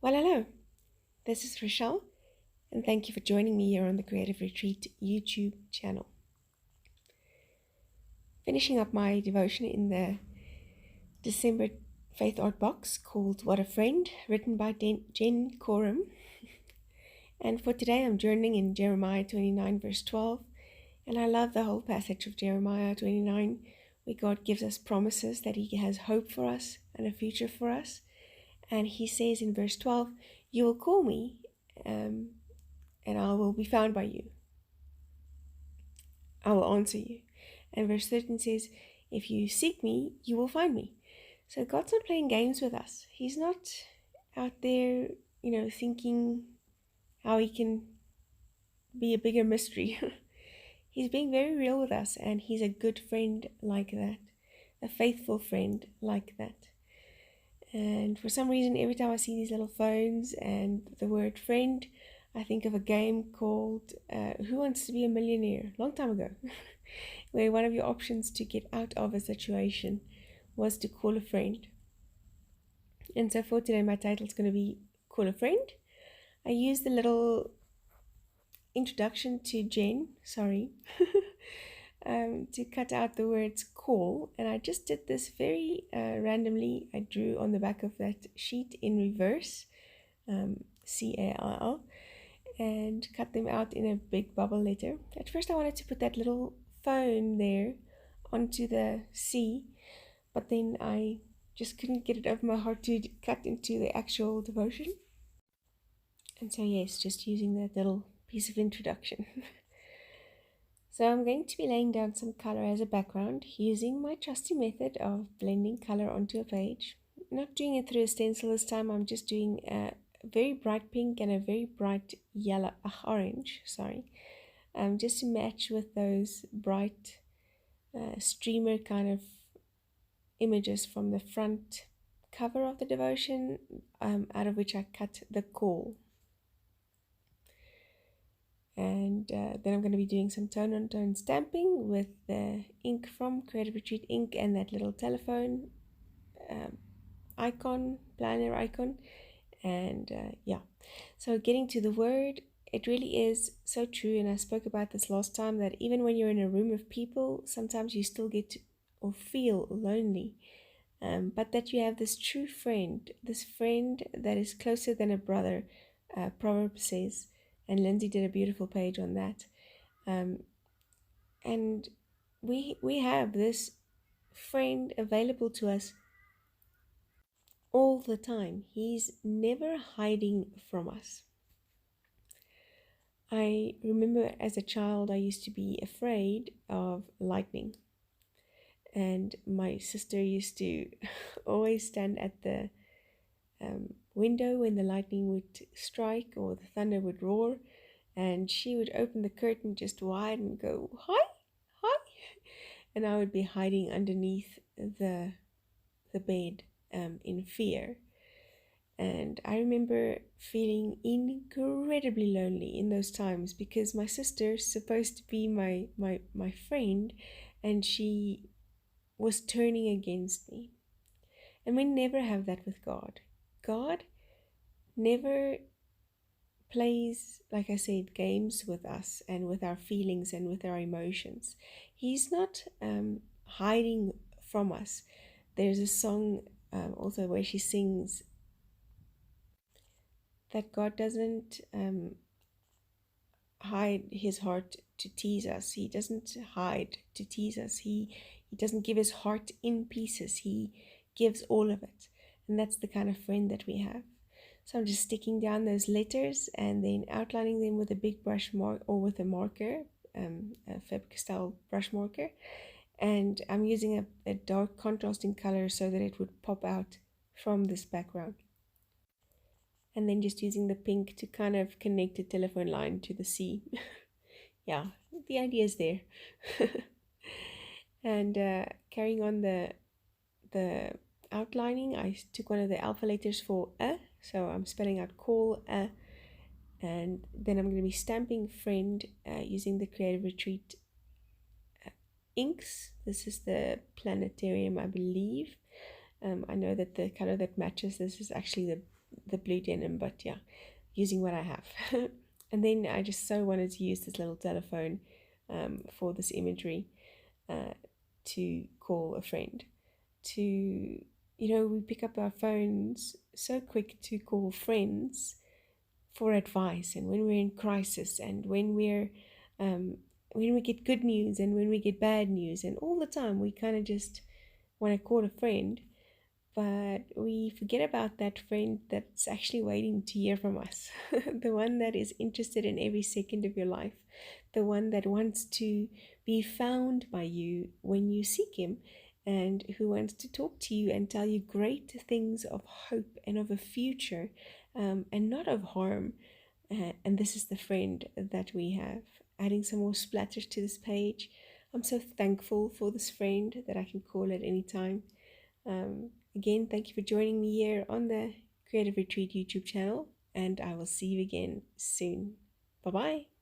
Well, hello, this is Rochelle, and thank you for joining me here on the Creative Retreat YouTube channel. Finishing up my devotion in the December Faith Art box called What a Friend, written by Jenn Corum. And for today, I'm journaling in Jeremiah 29, verse 12. And I love the whole passage of Jeremiah 29, where God gives us promises that He has hope for us and a future for us. And He says in verse 12, "You will call me, and I will be found by you. I will answer you." And verse 13 says, "If you seek me, you will find me." So God's not playing games with us. He's not out there, thinking how He can be a bigger mystery. He's being very real with us, and He's a good friend like that, a faithful friend like that. And for some reason, every time I see these little phones and the word friend, I think of a game called Who Wants to Be a Millionaire? Long time ago, where one of your options to get out of a situation was to call a friend. And so for today, my title is going to be Call a Friend. I used the little introduction to Jen, to cut out the words call, and I just did this very randomly. I drew on the back of that sheet in reverse, CALL, and cut them out in a big bubble letter. At first I wanted to put that little phone there onto the C, but then I just couldn't get it over my heart to cut into the actual devotion. And so yes, just using that little piece of introduction. So I'm going to be laying down some color as a background using my trusty method of blending color onto a page. I'm not doing it through a stencil this time. I'm just doing a very bright pink and a very bright orange, just to match with those bright streamer kind of images from the front cover of the devotion, out of which I cut the call. And then I'm going to be doing some tone-on-tone stamping with the ink from Creative Retreat ink and that little telephone planner icon. And so getting to the word, it really is so true. And I spoke about this last time, that even when you're in a room of people, sometimes you still get to or feel lonely. But that you have this true friend, this friend that is closer than a brother, Proverbs says. And Lindsay did a beautiful page on that. And we have this friend available to us all the time. He's never hiding from us. I remember as a child, I used to be afraid of lightning. And my sister used to always stand at the window when the lightning would strike or the thunder would roar, and she would open the curtain just wide and go, "Hi, hi," and I would be hiding underneath the bed in fear. And I remember feeling incredibly lonely in those times, because my sister's supposed to be my friend, and she was turning against me. And we never have that with God. God never plays, like I said, games with us and with our feelings and with our emotions. He's not hiding from us. There's a song also where she sings that God doesn't hide His heart to tease us. He doesn't hide to tease us. He doesn't give His heart in pieces. He gives all of it. And that's the kind of friend that we have. So I'm just sticking down those letters and then outlining them with a big brush or with a marker, a Faber-Castell brush marker. And I'm using a dark contrasting color so that it would pop out from this background. And then just using the pink to kind of connect the telephone line to the sea. Yeah, the idea is there. And carrying on the outlining, I took one of the alpha letters for a, so I'm spelling out call a, and then I'm going to be stamping friend using the Creative Retreat inks. This is the Planetarium, I believe. I know that the color that matches this is actually the blue denim, but yeah, using what I have. And then I just so wanted to use this little telephone for this imagery, to call a friend. To, we pick up our phones so quick to call friends for advice, and when we're in crisis, and um, when we get good news and when we get bad news, and all the time we kind of just want to call a friend, but we forget about that friend that's actually waiting to hear from us. The one that is interested in every second of your life, the one that wants to be found by you when you seek him, and who wants to talk to you and tell you great things of hope and of a future, and not of harm. And this is the friend that we have. Adding some more splatters to this page. I'm so thankful for this friend that I can call at any time. Again, thank you for joining me here on the Creative Retreat YouTube channel, and I will see you again soon. Bye bye.